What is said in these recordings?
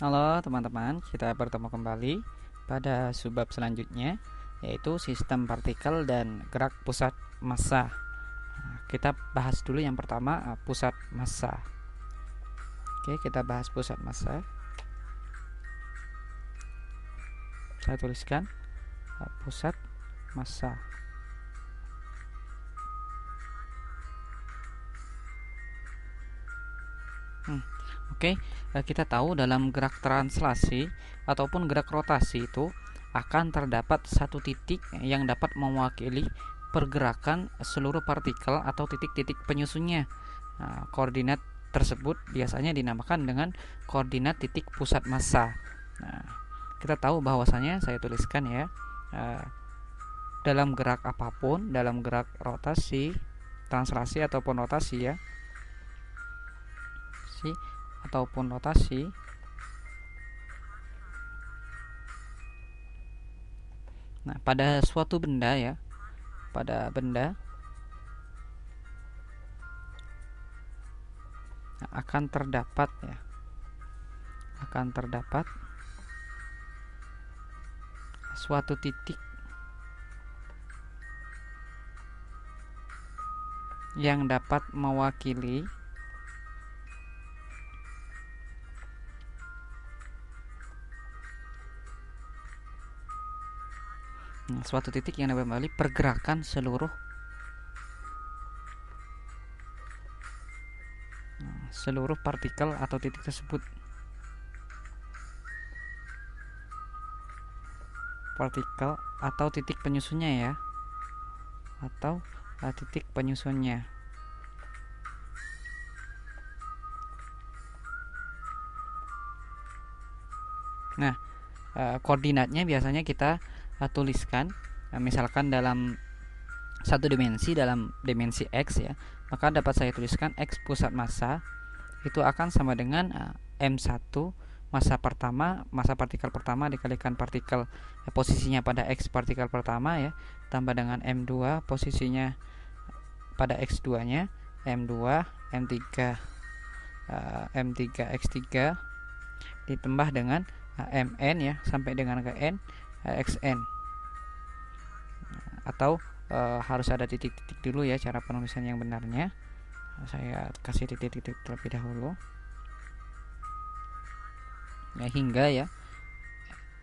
Halo teman-teman, kita bertemu kembali pada subbab selanjutnya, yaitu sistem partikel dan gerak pusat massa. Kita bahas dulu yang pertama, pusat massa. Oke, kita bahas pusat massa. Saya tuliskan pusat massa. Oke, kita tahu dalam gerak translasi ataupun gerak rotasi itu akan terdapat satu titik yang dapat mewakili pergerakan seluruh partikel atau titik-titik penyusunnya. Koordinat tersebut biasanya dinamakan dengan koordinat titik pusat massa. Kita tahu bahwasanya, saya tuliskan ya, dalam gerak apapun, dalam gerak rotasi, translasi ataupun rotasi ya, ataupun rotasi, pada suatu benda ya, pada benda akan terdapat suatu titik yang dapat mewakili pergerakan seluruh partikel atau titik tersebut. Partikel atau titik penyusunnya ya, atau titik penyusunnya. Koordinatnya biasanya kita tuliskan, misalkan dalam satu dimensi, dalam dimensi X ya, maka dapat saya tuliskan X pusat massa itu akan sama dengan M1 massa pertama, massa partikel pertama dikalikan partikel posisinya pada X partikel pertama ya, tambah dengan M2 posisinya pada X2 nya, M2 M3 M3 X3 ditambah dengan Mn ya, sampai dengan ke N Xn, atau harus ada titik-titik dulu ya, cara penulisan yang benarnya. Saya kasih titik-titik terlebih dahulu ya, hingga ya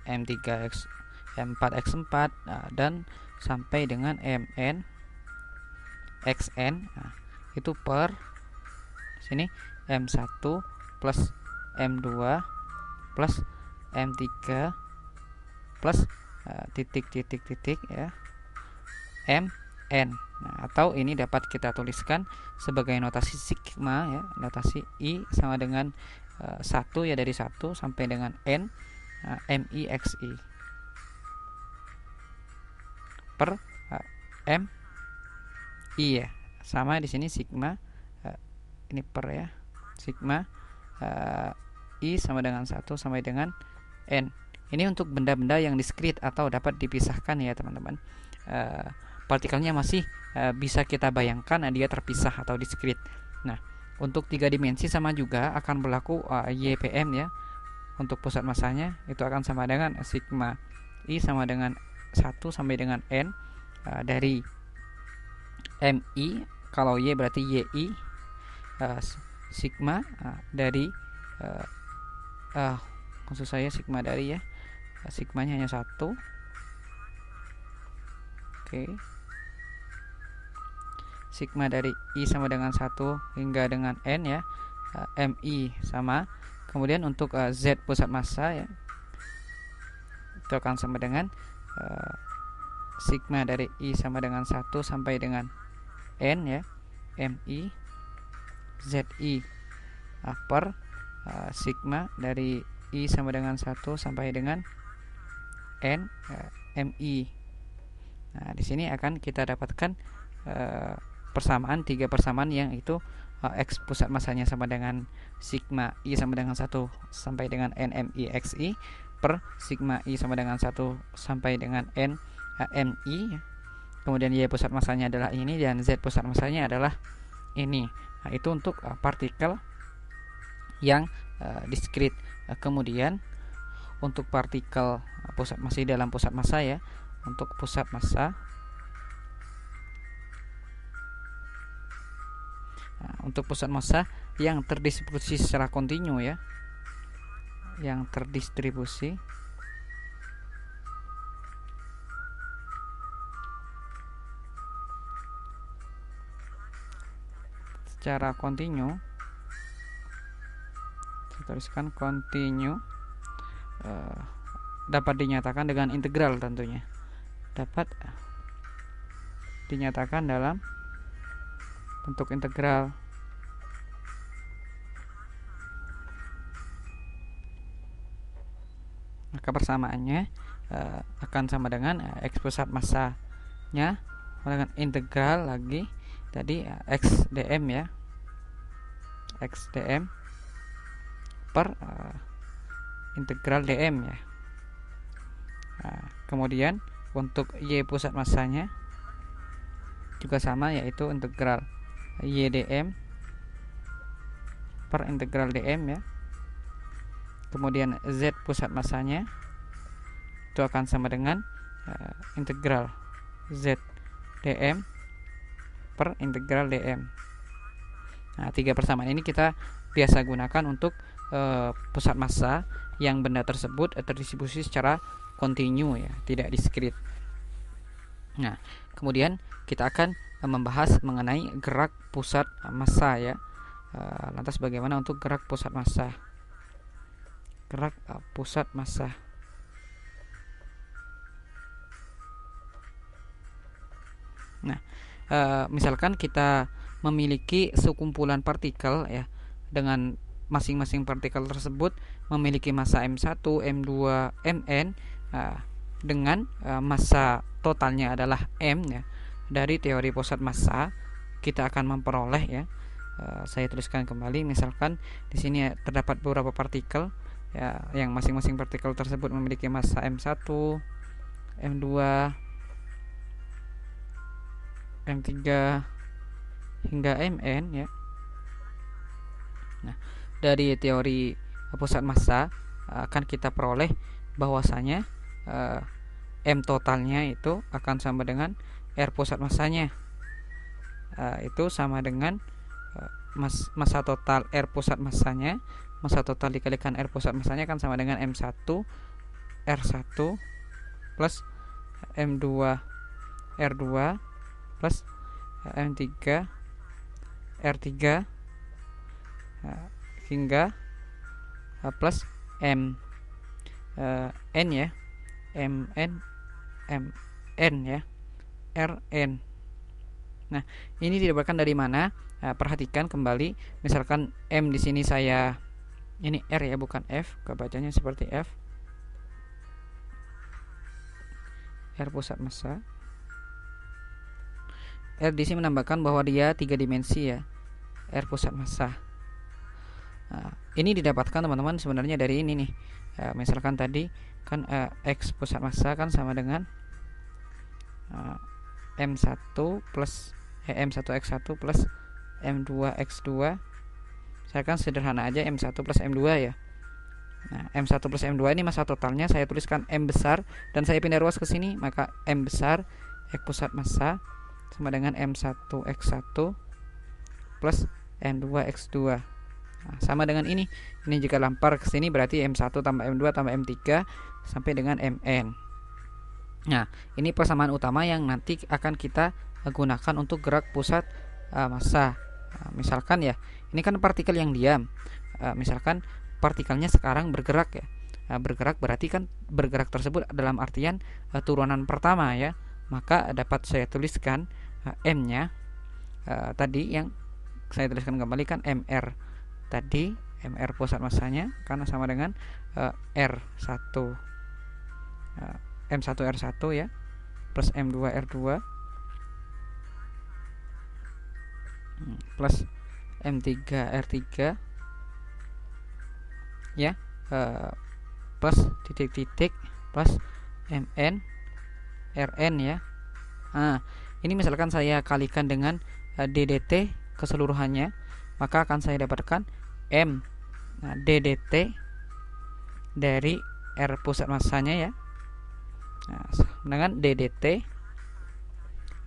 M3X M4X4 dan sampai dengan Mn Xn. Itu per sini M1 plus M2 plus M3 plus titik-titik-titik ya, Mn. Atau ini dapat kita tuliskan sebagai notasi sigma ya, notasi I sama dengan 1 ya, dari 1 sampai dengan N Mi Xi per Mi ya, sama di sini sigma ini per ya, sigma I sama dengan 1 sampai dengan N. Ini untuk benda-benda yang diskrit atau dapat dipisahkan ya teman-teman. Partikelnya masih bisa kita bayangkan dia terpisah atau diskrit. Untuk 3 dimensi sama juga akan berlaku YPM ya. Untuk pusat massanya itu akan sama dengan sigma I sama dengan 1 sampai dengan N dari Mi, kalau Y berarti YI, sigma dari maksud saya sigma dari ya, sigmanya hanya 1. Oke. Sigma dari I sama dengan 1 hingga dengan N ya, Mi sama. Kemudian untuk Z pusat massa ya, itu akan sama dengan sigma dari I sama dengan 1 sampai dengan N ya, Mi Zi per sigma dari I sama dengan 1 sampai dengan N Mi. Di sini akan kita dapatkan persamaan, 3 persamaan yang itu X pusat massanya sama dengan sigma I sama dengan 1 sampai dengan N Mi Xi per sigma I sama dengan 1 sampai dengan N Mi. Kemudian Y pusat massanya adalah ini dan Z pusat massanya adalah ini. Itu untuk partikel yang diskrit. Kemudian untuk partikel masih dalam pusat massa ya, untuk pusat massa, untuk pusat massa yang terdistribusi secara kontinu ya, yang terdistribusi secara kontinu, saya tuliskan kontinu, dapat dinyatakan dengan integral, tentunya dapat dinyatakan dalam bentuk integral. Maka persamaannya akan sama dengan X pusat massanya dengan integral lagi tadi X dm ya, X dm per integral dm ya. Kemudian untuk Y pusat massanya juga sama, yaitu integral Y dm per integral dm ya. Kemudian Z pusat massanya itu akan sama dengan integral Z dm per integral dm. Nah, 3 persamaan ini kita biasa gunakan untuk pusat massa yang benda tersebut terdistribusi secara kontinu ya, tidak diskrit. Nah, kemudian kita akan membahas mengenai gerak pusat massa ya. Lantas bagaimana untuk gerak pusat massa? Gerak pusat massa. Nah, misalkan kita memiliki sekumpulan partikel ya, dengan masing-masing partikel tersebut memiliki massa M1, M2, Mn dengan massa totalnya adalah M ya. Dari teori pusat massa kita akan memperoleh ya, saya tuliskan kembali, misalkan di sini terdapat beberapa partikel ya, yang masing-masing partikel tersebut memiliki massa M1, M2, M3 hingga Mn ya. Nah, dari teori pusat massa akan kita peroleh bahwasanya M totalnya itu akan sama dengan R pusat massanya, itu sama dengan massa total R pusat massanya, massa total dikalikan R pusat massanya akan sama dengan M1 R1 plus M2 R2 plus M3 R3 hingga plus M N ya, Mn Mn ya, Rn. Nah, ini didapatkan dari mana? Perhatikan kembali, misalkan M di sini saya, ini R ya, bukan F, kebacanya seperti F. R pusat massa. R di sini menambahkan bahwa dia 3 dimensi ya, R pusat massa. Nah, ini didapatkan teman-teman sebenarnya dari ini nih. Misalkan tadi kan X pusat massa kan sama dengan M1 plus M1X1 plus M2X2. Saya kan sederhana aja M1 plus M2 ya. Nah, M1 plus M2 ini massa totalnya saya tuliskan M besar dan saya pindah ruas ke sini, maka M besar X pusat massa sama dengan M1X1 plus M2X2. Nah, sama dengan ini. Ini jika lampar ke sini berarti M1 tambah M2 tambah M3 sampai dengan Mn. Nah, ini persamaan utama yang nanti akan kita gunakan untuk gerak pusat massa. Nah, misalkan ya, ini kan partikel yang diam. Misalkan partikelnya sekarang bergerak ya. Bergerak berarti kan bergerak tersebut dalam artian turunan pertama ya. Maka dapat saya tuliskan M-nya tadi yang saya tuliskan kembali kan MR. Tadi MR pusat massanya karena sama dengan R1 M1 R1 ya plus M2 R2 plus M3 R3 ya, plus titik-titik plus Mn Rn ya. Nah, ini misalkan saya kalikan dengan DDT keseluruhannya, maka akan saya dapatkan M DDT dari R pusat massanya ya. Nah, dengan DDT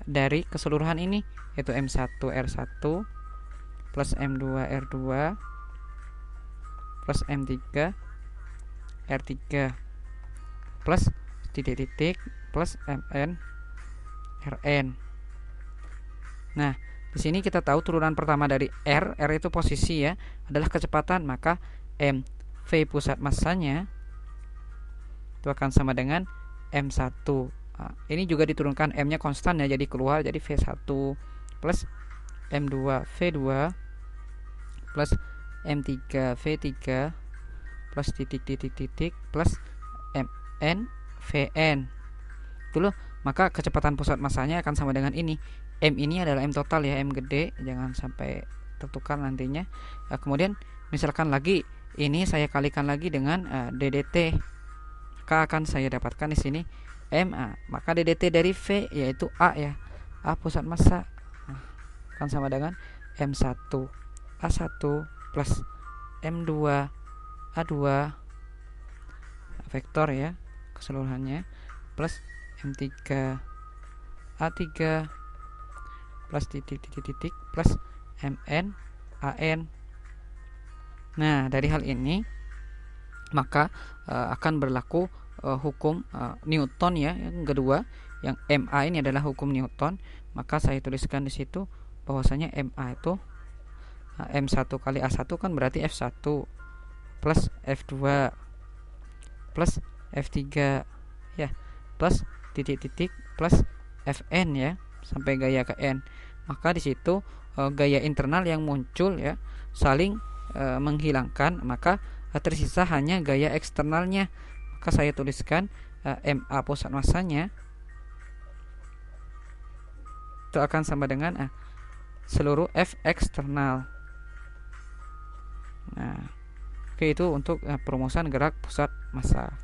dari keseluruhan ini, yaitu M1R1 plus M2R2 plus M3R3 plus titik-titik plus MN/Rn. Nah, di sini kita tahu turunan pertama dari R itu posisi ya, adalah kecepatan, maka MV pusat massanya itu akan sama dengan M1. Nah, ini juga diturunkan, M-nya konstan ya, jadi keluar jadi V1 plus M2 V2 plus M3 V3 plus titik-titik plus MN Vn. Itu loh, maka kecepatan pusat massanya akan sama dengan ini. M ini adalah M total ya, M gede, jangan sampai tertukar nantinya. Kemudian misalkan lagi ini saya kalikan lagi dengan DDT, maka akan saya dapatkan di sini MA. Maka DDT dari V yaitu A ya, A pusat massa, akan sama dengan M1 A1 plus M2 A2 vektor ya keseluruhannya plus M3 A3 plus titik-titik plus MN AN. Nah, dari hal ini maka akan berlaku hukum Newton ya, yang kedua, yang MA ini adalah hukum Newton. Maka saya tuliskan di situ bahwasanya MA itu M1 kali A1 kan berarti F1 plus F2 plus F3 ya plus titik-titik plus Fn ya sampai gaya ke N. Maka di situ gaya internal yang muncul ya saling menghilangkan, maka tersisa hanya gaya eksternalnya. Maka saya tuliskan MA pusat massanya itu akan sama dengan seluruh F eksternal. Nah, oke, itu untuk perumusan gerak pusat massa.